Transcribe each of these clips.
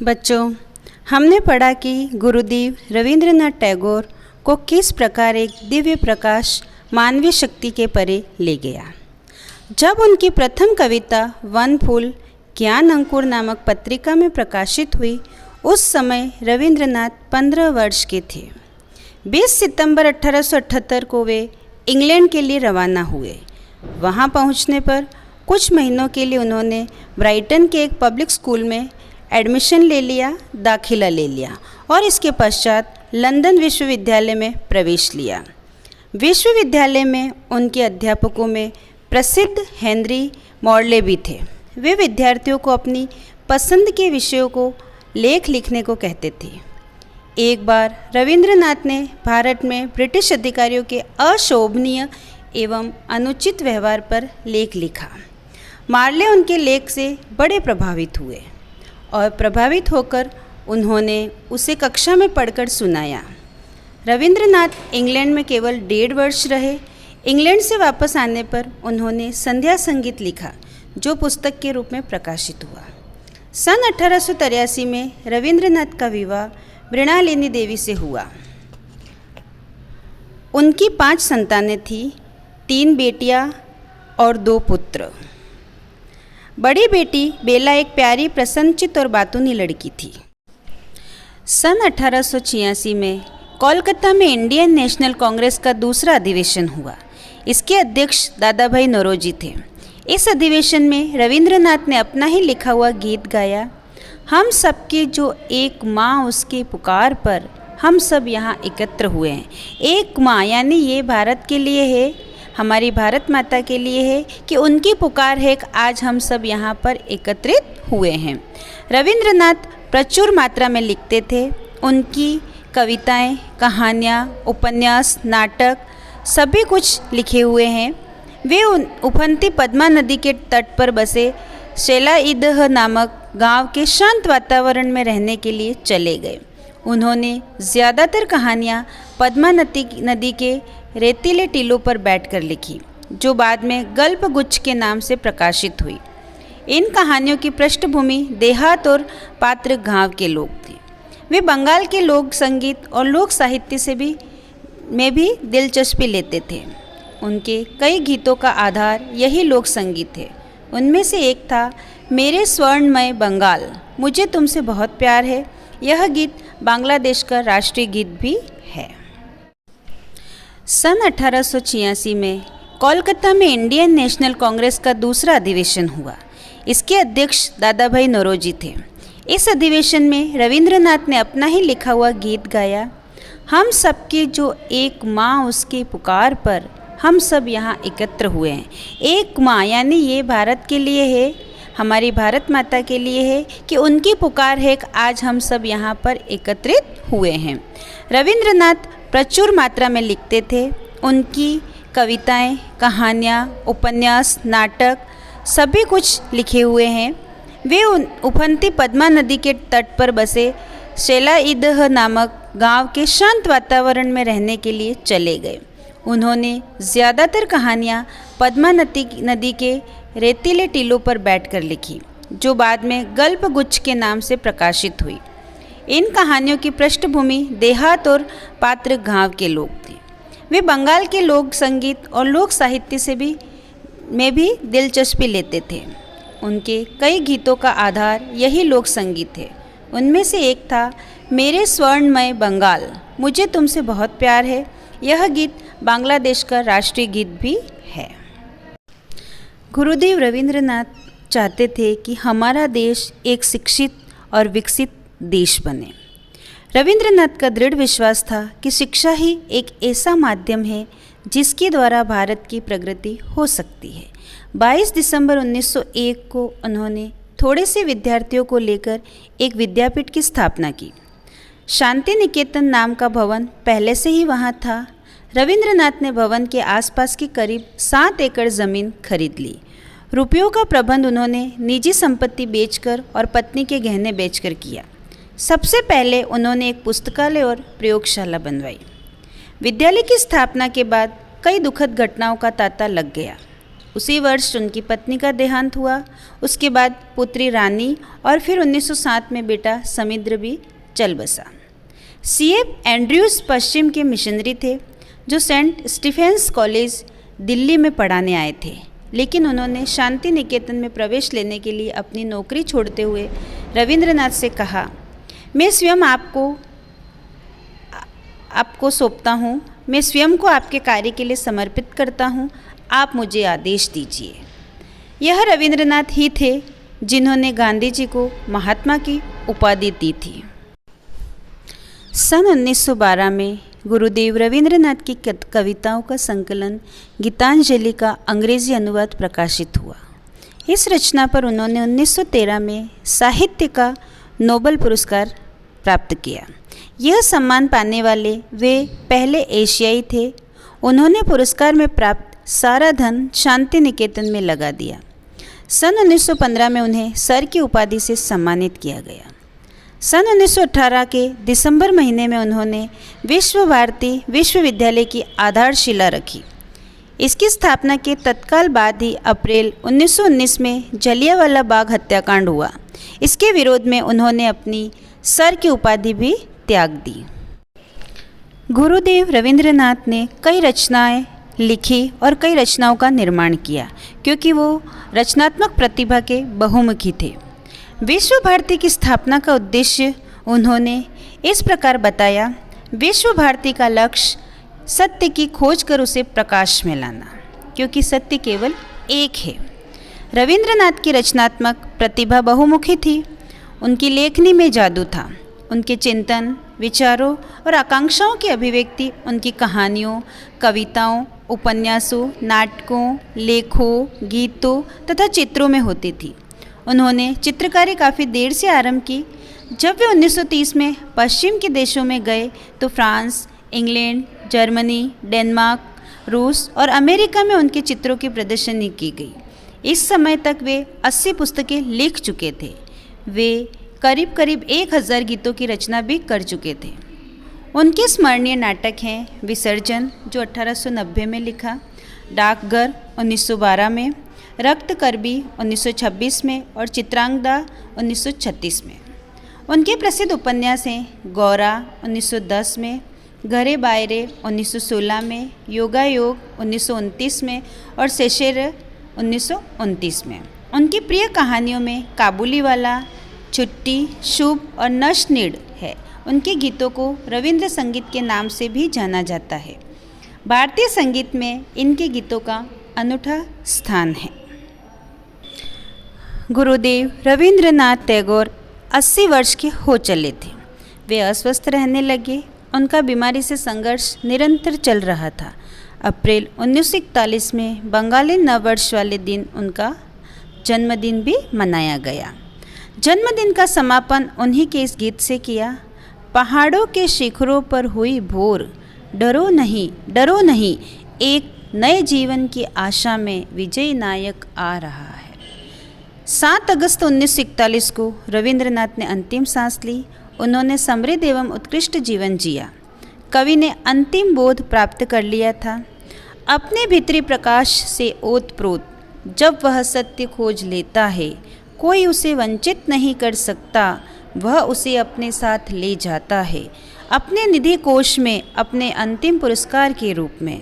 बच्चों, हमने पढ़ा कि गुरुदेव रविंद्रनाथ टैगोर को किस प्रकार एक दिव्य प्रकाश मानवीय शक्ति के परे ले गया। जब उनकी प्रथम कविता वन फूल ज्ञान अंकुर नामक पत्रिका में प्रकाशित हुई, उस समय रविंद्रनाथ 15 वर्ष के थे। 20 सितंबर 1878 को वे इंग्लैंड के लिए रवाना हुए। वहां पहुंचने पर कुछ महीनों के लिए उन्होंने ब्राइटन के एक पब्लिक स्कूल में एडमिशन ले लिया, दाखिला ले लिया और इसके पश्चात लंदन विश्वविद्यालय में प्रवेश लिया। विश्वविद्यालय में उनके अध्यापकों में प्रसिद्ध हेनरी मॉडले भी थे। वे विद्यार्थियों को अपनी पसंद के विषयों को लेख लिखने को कहते थे। एक बार रविंद्रनाथ ने भारत में ब्रिटिश अधिकारियों के अशोभनीय एवं अनुचित व्यवहार पर लेख लिखा। मॉडले उनके लेख से बड़े प्रभावित हुए और प्रभावित होकर उन्होंने उसे कक्षा में पढ़कर सुनाया। रविंद्रनाथ इंग्लैंड में केवल 1.5 वर्ष रहे। इंग्लैंड से वापस आने पर उन्होंने संध्या संगीत लिखा, जो पुस्तक के रूप में प्रकाशित हुआ। सन 1883 में रविंद्रनाथ का विवाह मृणालिनी देवी से हुआ। उनकी 5 संतानें थीं, 3 बेटियां और 2 पुत्र। बड़ी बेटी बेला एक प्यारी, प्रसन्नचित्त और बातूनी लड़की थी। सन 1886 में कोलकाता में इंडियन नेशनल कांग्रेस का दूसरा अधिवेशन हुआ। इसके अध्यक्ष दादाभाई नौरोजी थे। इस अधिवेशन में रविंद्रनाथ ने अपना ही लिखा हुआ गीत गाया। हम सबकी जो एक माँ उसकी पुकार पर हम सब यहाँ एकत्र हुए हैं। एक माँ यानी ये भारत के लिए है, हमारी भारत माता के लिए है कि उनकी पुकार है कि आज हम सब यहाँ पर एकत्रित हुए हैं। रविंद्रनाथ प्रचुर मात्रा में लिखते थे। उनकी कविताएं, कहानियाँ, उपन्यास, नाटक सभी कुछ लिखे हुए हैं। वे उफनती पद्मा नदी के तट पर बसे शैलाईदह नामक गांव के शांत वातावरण में रहने के लिए चले गए। उन्होंने ज़्यादातर कहानियाँ पद्मा नदी के रेतीले टीलों पर बैठकर लिखी, जो बाद में गल्पगुच्छ के नाम से प्रकाशित हुई। इन कहानियों की पृष्ठभूमि देहात और पात्र गांव के लोग थे। वे बंगाल के लोक संगीत और लोक साहित्य में भी दिलचस्पी लेते थे। उनके कई गीतों का आधार यही लोक संगीत है। उनमें से एक था मेरे स्वर्णमय बंगाल, मुझे तुमसे बहुत प्यार है। यह गीत बांग्लादेश का राष्ट्रीय गीत भी है। सन 1886 में कोलकाता में इंडियन नेशनल कांग्रेस का दूसरा अधिवेशन हुआ। इसके अध्यक्ष दादाभाई नौरोजी थे। इस अधिवेशन में रविंद्रनाथ ने अपना ही लिखा हुआ गीत गाया। हम सबकी जो एक माँ उसकी पुकार पर हम सब यहाँ एकत्र हुए हैं। एक माँ यानी ये भारत के लिए है, हमारी भारत माता के लिए है कि उनकी पुकार है कि आज हम सब यहाँ पर एकत्रित हुए हैं। रविंद्रनाथ प्रचुर मात्रा में लिखते थे। उनकी कविताएं, कहानियाँ, उपन्यास, नाटक सभी कुछ लिखे हुए हैं। वे उफनती पद्मा नदी के तट पर बसे शैलाईदह नामक गांव के शांत वातावरण में रहने के लिए चले गए। उन्होंने ज़्यादातर कहानियाँ पद्मा नदी के रेतीले टीलों पर बैठकर लिखी, जो बाद में गल्पगुच्छ के नाम से प्रकाशित हुई। इन कहानियों की पृष्ठभूमि देहात और पात्र गांव के लोग थे। वे बंगाल के लोक संगीत और लोक साहित्य में भी दिलचस्पी लेते थे। उनके कई गीतों का आधार यही लोक संगीत है। उनमें से एक था मेरे स्वर्णमय बंगाल, मुझे तुमसे बहुत प्यार है। यह गीत बांग्लादेश का राष्ट्रीय गीत भी है। गुरुदेव रविंद्रनाथ चाहते थे कि हमारा देश एक शिक्षित और विकसित देश बने। रविंद्रनाथ का दृढ़ विश्वास था कि शिक्षा ही एक ऐसा माध्यम है जिसके द्वारा भारत की प्रगति हो सकती है। 22 दिसंबर 1901 को उन्होंने थोड़े से विद्यार्थियों को लेकर एक विद्यापीठ की स्थापना की। शांति निकेतन नाम का भवन पहले से ही वहाँ था। रविंद्रनाथ ने भवन के आसपास की करीब 7 एकड़ ज़मीन खरीद ली। रुपयों का प्रबंध उन्होंने निजी संपत्ति बेचकर और पत्नी के गहने बेचकर किया। सबसे पहले उन्होंने एक पुस्तकालय और प्रयोगशाला बनवाई। विद्यालय की स्थापना के बाद कई दुखद घटनाओं का तांता लग गया। उसी वर्ष उनकी पत्नी का देहांत हुआ। उसके बाद पुत्री रानी और फिर 1907 में बेटा समुद्र भी चल बसा। C.F. एंड्रयूज़ पश्चिम के मिशनरी थे जो सेंट स्टीफेंस कॉलेज दिल्ली में पढ़ाने आए थे, लेकिन उन्होंने शांति निकेतन में प्रवेश लेने के लिए अपनी नौकरी छोड़ते हुए रविंद्रनाथ से कहा, मैं स्वयं आपको सौंपता हूँ, मैं स्वयं को आपके कार्य के लिए समर्पित करता हूँ, आप मुझे आदेश दीजिए। यह रविंद्रनाथ ही थे जिन्होंने गांधी जी को महात्मा की उपाधि दी थी। सन 1912 में गुरुदेव रविंद्रनाथ की कविताओं का संकलन गीतांजलि का अंग्रेजी अनुवाद प्रकाशित हुआ। इस रचना पर उन्होंने 1913 में साहित्य का नोबेल पुरस्कार प्राप्त किया। यह सम्मान पाने वाले वे पहले एशियाई थे। उन्होंने पुरस्कार में प्राप्त सारा धन शांति निकेतन में लगा दिया। सन 1915 में उन्हें सर की उपाधि से सम्मानित किया गया। सन 1918 के दिसंबर महीने में उन्होंने विश्व भारती विश्वविद्यालय की आधारशिला रखी। इसकी स्थापना के तत्काल बाद ही अप्रैल 1919 में जलियांवाला बाग हत्याकांड हुआ। इसके विरोध में उन्होंने अपनी सर की उपाधि भी त्याग दी। गुरुदेव रविंद्रनाथ ने कई रचनाएं लिखी और कई रचनाओं का निर्माण किया, क्योंकि वो रचनात्मक प्रतिभा के बहुमुखी थे। विश्व भारती की स्थापना का उद्देश्य उन्होंने इस प्रकार बताया, विश्व भारती का लक्ष्य सत्य की खोज कर उसे प्रकाश में लाना, क्योंकि सत्य केवल एक है। रविंद्रनाथ की रचनात्मक प्रतिभा बहुमुखी थी। उनकी लेखनी में जादू था। उनके चिंतन, विचारों और आकांक्षाओं की अभिव्यक्ति उनकी कहानियों, कविताओं, उपन्यासों, नाटकों, लेखों, गीतों तथा चित्रों में होती थी। उन्होंने चित्रकारी काफ़ी देर से आरंभ की। जब वे 1930 में पश्चिम के देशों में गए तो फ्रांस, इंग्लैंड, जर्मनी, डेनमार्क, रूस और अमेरिका में उनके चित्रों की प्रदर्शनी की गई। इस समय तक वे 80 पुस्तकें लिख चुके थे। वे करीब करीब 1000 गीतों की रचना भी कर चुके थे। उनके स्मरणीय नाटक हैं विसर्जन, जो 1890 में लिखा, डाकघर 1912 में, रक्त करबी 1926 में और चित्रांगदा 1936 में। उनके प्रसिद्ध उपन्यास हैं गौरा 1910 में, घरे बायरे 1916 में, योगा योग 1929 में और शेषेर 1929 में। उनकी प्रिय कहानियों में काबुलीवाला, छुट्टी, शुभ और नशनीड़ है। उनके गीतों को रविंद्र संगीत के नाम से भी जाना जाता है। भारतीय संगीत में इनके गीतों का अनूठा स्थान है। गुरुदेव रविंद्रनाथ टैगोर 80 वर्ष के हो चले थे। वे अस्वस्थ रहने लगे। उनका बीमारी से संघर्ष निरंतर चल रहा था। अप्रैल 1941 में बंगाली नववर्ष वाले दिन उनका जन्मदिन भी मनाया गया। जन्मदिन का समापन उन्हीं के इस गीत से किया, पहाड़ों के शिखरों पर हुई भोर, डरो नहीं, एक नए जीवन की आशा में विजय नायक आ रहा है। 7 अगस्त 1941 को रविंद्रनाथ ने अंतिम सांस ली। उन्होंने समृद्ध एवं उत्कृष्ट जीवन जिया। कवि ने अंतिम बोध प्राप्त कर लिया था। अपने भीतरी प्रकाश से ओतप्रोत जब वह सत्य खोज लेता है, कोई उसे वंचित नहीं कर सकता, वह उसे अपने साथ ले जाता है, अपने निधि कोष में, अपने अंतिम पुरस्कार के रूप में।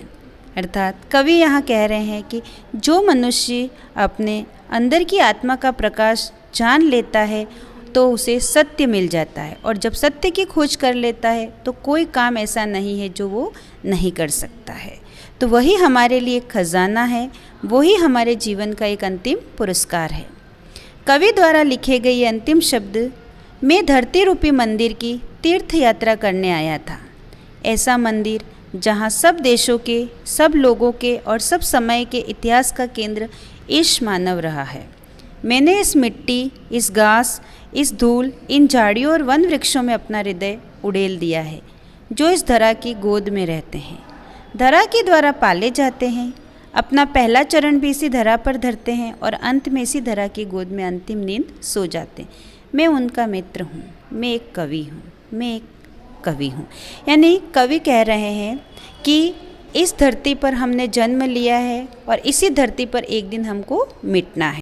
अर्थात कवि यहाँ कह रहे हैं कि जो मनुष्य अपने अंदर की आत्मा का प्रकाश जान लेता है तो उसे सत्य मिल जाता है, और जब सत्य की खोज कर लेता है तो कोई काम ऐसा नहीं है जो वो नहीं कर सकता है। तो वही हमारे लिए खजाना है, वही हमारे जीवन का एक अंतिम पुरस्कार है। कवि द्वारा लिखे गए ये अंतिम शब्द, मैं धरती रूपी मंदिर की तीर्थ यात्रा करने आया था। ऐसा मंदिर जहाँ सब देशों के, सब लोगों के और सब समय के इतिहास का केंद्र ईश मानव रहा है। मैंने इस मिट्टी, इस घास, इस धूल, इन झाड़ियों और वन वृक्षों में अपना हृदय उड़ेल दिया है, जो इस धरा की गोद में रहते हैं, धरा के द्वारा पाले जाते हैं, अपना पहला चरण भी इसी धरा पर धरते हैं और अंत में इसी धरा की गोद में अंतिम नींद सो जाते हैं। मैं उनका मित्र हूँ, मैं एक कवि हूँ। यानी कवि कह रहे हैं कि इस धरती पर हमने जन्म लिया है और इसी धरती पर एक दिन हमको मिटना है।